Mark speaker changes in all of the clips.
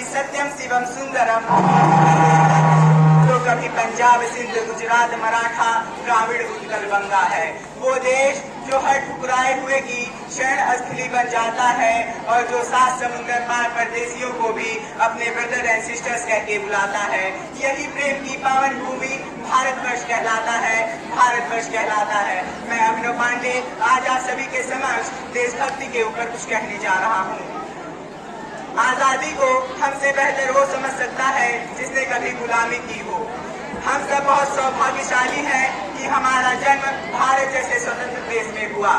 Speaker 1: कभी सत्यम शिवम सुंदरम, तो कभी पंजाब सिंध गुजरात मराठा द्राविड़ उत्कल बंगा है। वो देश जो हर ठुकराए हुए की शरण स्थली बन जाता है और जो 7 समुद्र पार परदेशियों को भी अपने ब्रदर एंड सिस्टर्स कह के बुलाता है। यही प्रेम की पावन भूमि भारतवर्ष कहलाता है, भारतवर्ष कहलाता है। मैं अभिनव पांडे आज आप सभी के समक्ष देशभक्ति के ऊपर कुछ कहने जा रहा हूँ। आजादी को हमसे बेहतर वो समझ सकता है जिसने कभी गुलामी की हो। हम सब बहुत सौभाग्यशाली हैं कि हमारा जन्म भारत जैसे स्वतंत्र देश में हुआ।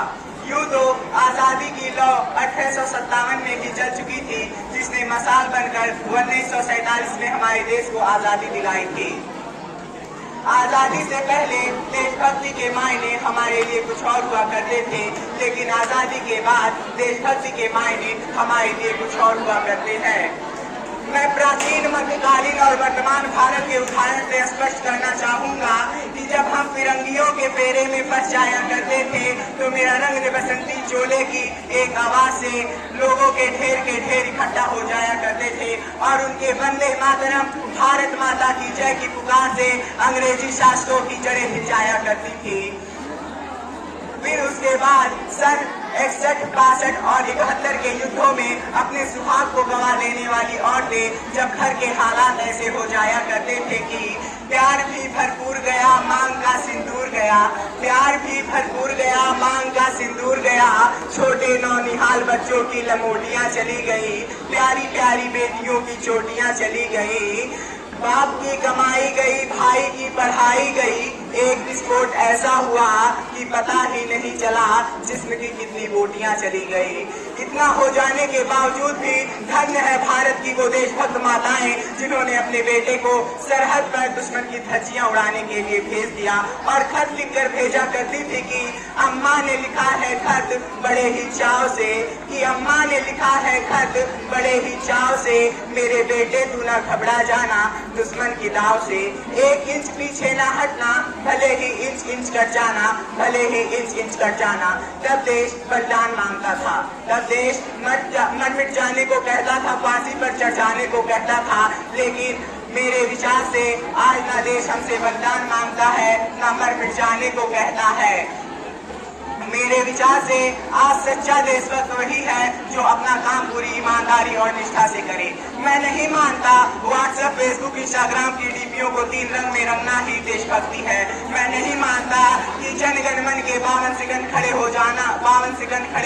Speaker 1: यूं तो आजादी की लौ 1857 में ही जल चुकी थी, जिसने मसाल बनकर 1947 में हमारे देश को आजादी दिलाई थी। आजादी से पहले देशभक्ति के मायने हमारे लिए कुछ और हुआ करते थे, लेकिन आजादी के बाद देशभक्ति के मायने हमारे लिए कुछ और हुआ करते हैं। मैं प्राचीन, मध्यकालीन और वर्तमान भारत के उदाहरण से स्पष्ट करना चाहूंगा कि जब हम फिरंगियों के फेरे में फंस जाया करते थे तो मेरा रंग बसंती चोले की एक आवाज से लोगों के ढेर इकट्ठा हो जाया करते थे और उनके वंदे मातरम भारत माता की जय की पुकार से अंग्रेजी शासकों की जड़ें हिल जाया करती थी। फिर उसके बाद सन 61, 62 और 71 के युद्धों में अपने सुहाग को गंवा लेने वाली औरतें जब घर के हालात ऐसे हो जाया करते थे कि प्यार भी भरपूर गया, मांग का सिंदूर गया, प्यार भी भरपूर गया, मांग का सिंदूर गया, छोटे नौनिहाल बच्चों की लमोटियां चली गई, प्यारी प्यारी बेटियों की चोटियां चली गई, बाप की कमाई गई, भाई की पढ़ाई गई, एक विस्फोट ऐसा हुआ कि पता ही नहीं चला जिस्म की कितनी बोटियां चली गई। इतना हो जाने के बावजूद भी धन्य है भारत की वो देशभक्त माताएं जिन्होंने अपने बेटे को सरहद पर दुश्मन की धज्जियां उड़ाने के लिए भेज दिया और खत लिखकर भेजा करती थी कि अम्मा ने लिखा है खत बड़े ही चाव से, कि अम्मा ने लिखा है खत बड़े ही चाव से, मेरे बेटे तू ना घबरा जाना दुश्मन की दाव से, 1 इंच पीछे ना हटना, भले ही इंच इंच कट जाना, भले ही इंच इंच कट जाना। तब देश बलिदान मांगता था, तब देश मर मिट जाने को कहता था, फांसी पर चढ़ जाने को कहता था, लेकिन मेरे विचार से आज ना देश हमसे बलिदान मांगता है, ना मर मिट जाने को कहता है। मेरे विचार से आज सच्चा देशभक्त वही है जो अपना काम पूरी ईमानदारी और निष्ठा से करे। मैं नहीं मानता व्हाट्सएप, फेसबुक, इंस्टाग्राम की डीपीओ को 3 रंग में रंगना ही देशभक्ति है। मैं नहीं मानता कि जन गण मन के 52 सेकंड खड़े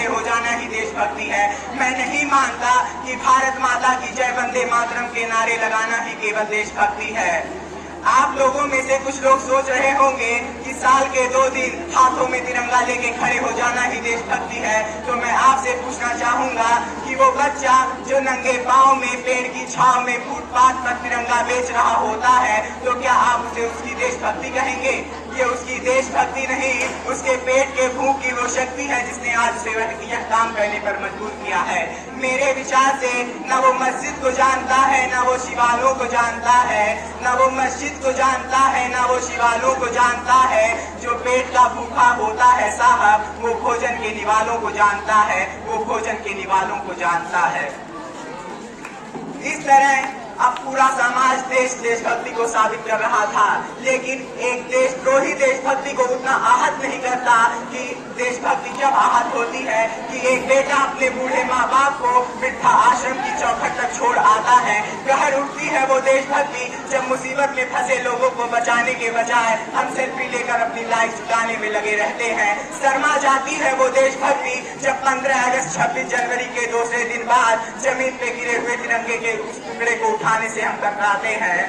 Speaker 1: हो जाना ही देशभक्ति है। मैं नहीं मानता कि भारत माता की जय, वंदे मातरम के नारे लगाना ही केवल देशभक्ति है। आप लोगों में से कुछ लोग सोच रहे होंगे कि साल के 2 दिन हाथों में तिरंगा लेके खड़े हो जाना ही देशभक्ति है, तो मैं आपसे पूछना चाहूंगा कि वो बच्चा जो नंगे पांव में पेड़ की छांव में फुटपाथ पर तिरंगा बेच रहा होता है, तो क्या आप उसे उसकी देशभक्ति कहेंगे? ये उसकी देशभक्ति नहीं, उसके पेट के भूख की वो शक्ति है जिसने आज उसे यह काम करने पर मजबूर किया है। मेरे विचार से न वो मस्जिद को जानता है, न वो शिवालयों को जानता है, न वो मस्जिद को जानता है, न वो शिवालयों को जानता है। जो पेट का भूखा होता है साहब, वो भोजन के निवालों को जानता है, वो भोजन के निवालों को जानता है। इस तरह अब पूरा समाज देशभक्ति को साबित कर रहा था, लेकिन एक देशद्रोही देशभक्ति को उतना आहत नहीं करता कि देशभक्ति जब आहत होती है कि एक बेटा अपने बूढ़े माँ बाप को वृद्धा आश्रम की चौखट तक छोड़ आता है। कहर उठती है वो देशभक्ति जब मुसीबत में फंसे लोगों को बचाने के बजाय हम सेल्फी लेकर अपनी लाइफ जुटाने में लगे रहते हैं। शर्मा जाती है वो देशभक्ति जब 15 अगस्त 26 जनवरी के दूसरे दिन बाद जमीन पे गिरे हुए तिरंगे के उस टुकड़े को उठाने से हम कतराते हैं।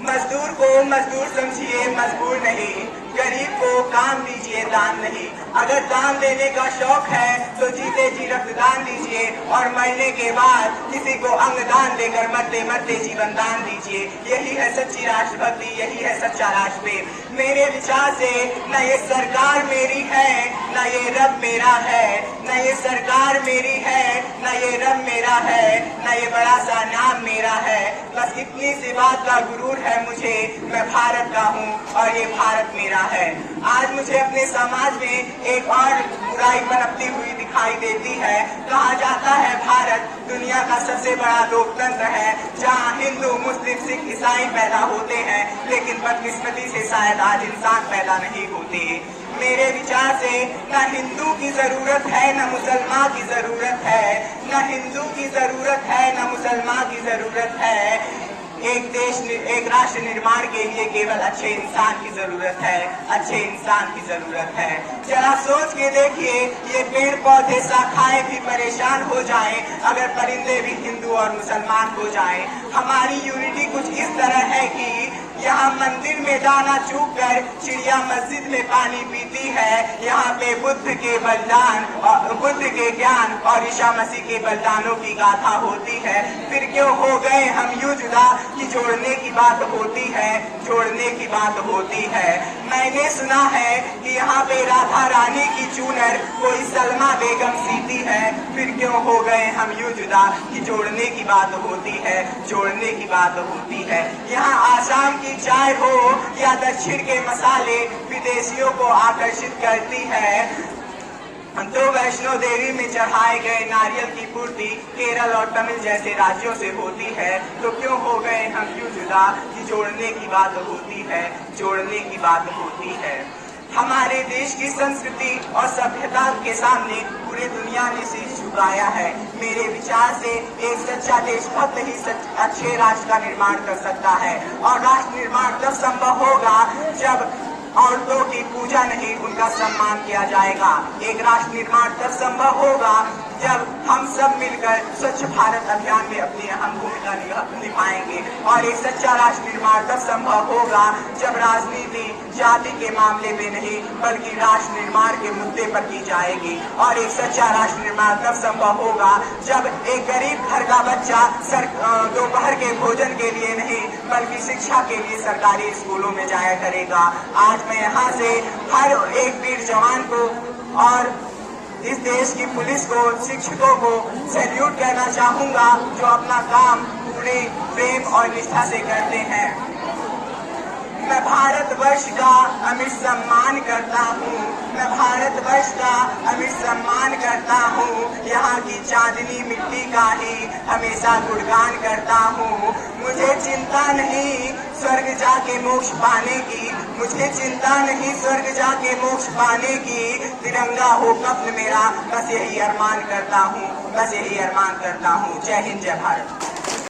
Speaker 1: मजदूर को मजदूर समझिए, मजबूर नहीं। गरीब को काम दीजिए, दान नहीं। अगर दान देने का शौक है तो जीते जी रक्तदान दीजिए और मरने के बाद किसी को अंगदान देकर मरते मरते जीवन दान दीजिए। यही है सच्ची राष्ट्रभक्ति, यही है सच्चा राष्ट्रप्रेम। मेरे विचार से न ये सरकार मेरी है, न ये रब मेरा है, न ये सरकार मेरी है, न ये रब मेरा है, न ये बड़ा सा नाम मेरा है। बस इतनी सी बात का गुरूर है मुझे, मैं भारत का हूँ और ये भारत मेरा है। आज मुझे अपने समाज में एक और बुराई पनपती हुई दिखाई देती है। कहा जाता है भारत दुनिया का सबसे सबसे बड़ा लोकतंत्र है, जहाँ हिंदू मुस्लिम सिख ईसाई पैदा होते हैं, लेकिन बदकिस्मती से शायद आज इंसान पैदा नहीं होते। मेरे विचार से न हिंदू की जरूरत है न मुसलमान की जरूरत है, न हिंदू की जरूरत है न मुसलमान की जरूरत है। एक राष्ट्र निर्माण के लिए केवल अच्छे इंसान की जरूरत है, अच्छे इंसान की जरूरत है। जरा सोच के देखिए, ये पेड़ पौधे शाखाएं भी परेशान हो जाएं अगर परिंदे भी हिंदू और मुसलमान हो जाएं। हमारी यूनिटी कुछ इस तरह है कि यहाँ मंदिर में दाना चूक कर चिड़िया मस्जिद में पानी पीती है। यहाँ पे बुद्ध के बलिदान और बुद्ध के ज्ञान और ईसा मसीह के बलिदानों की गाथा होती है। फिर क्यों हो गए हम यूं जुदा कि जोड़ने की बात होती है, जोड़ने की बात होती है। मैंने सुना है कि यहाँ पे राधा रानी की चूनर कोई सलमा बेगम सीती है। फिर क्यों हो गए हम यूं जुदा कि जोड़ने की बात होती है, जोड़ने की बात होती है। यहाँ आसाम की चाय हो या दक्षिण के मसाले विदेशियों को आकर्षित करती है। तो वैष्णो देवी में चढ़ाए गए नारियल की पूर्ति केरल और तमिल जैसे राज्यों से होती है। तो क्यों हो गए हम यूं जुदा कि जोड़ने की बात होती है, जोड़ने की बात होती है। हमारे देश की संस्कृति और सभ्यता के सामने पूरी दुनिया ने सिर झुकाया है। मेरे विचार से एक सच्चा देशभक्त ही अच्छे राष्ट्र का निर्माण कर सकता है, और राष्ट्र निर्माण तब संभव होगा जब औरतों की पूजा नहीं उनका सम्मान किया जाएगा। एक राष्ट्र निर्माण तब संभव होगा जब हम सब मिलकर स्वच्छ भारत अभियान में अपनी अहम भूमिका निभाएंगे, और एक सच्चा राष्ट्र निर्माण तब संभव होगा जब राजनीति जाति के मामले में नहीं बल्कि राष्ट्र निर्माण के मुद्दे पर की जाएगी। और एक सच्चा राष्ट्र निर्माण तब संभव होगा जब एक गरीब घर का बच्चा दोपहर के भोजन के लिए नहीं बल्कि शिक्षा के लिए सरकारी स्कूलों में जाया करेगा। आज मैं यहाँ से हर एक वीर जवान को और इस देश की पुलिस को, शिक्षकों को सैल्यूट करना चाहूँगा, जो अपना काम पूरे प्रेम और निष्ठा से करते हैं। मैं भारतवर्ष का अमिट सम्मान करता हूँ, मैं भारतवर्ष का अमिट सम्मान करता हूँ। यहाँ की चांदनी मिट्टी का ही हमेशा गुणगान करता हूँ। मुझे चिंता नहीं स्वर्ग जाके मोक्ष पाने की, मुझे चिंता नहीं स्वर्ग जाके मोक्ष पाने की। तिरंगा हो कफ्न मेरा, बस यही अरमान करता हूँ, बस यही अरमान करता हूँ। जय हिंद, जय भारत।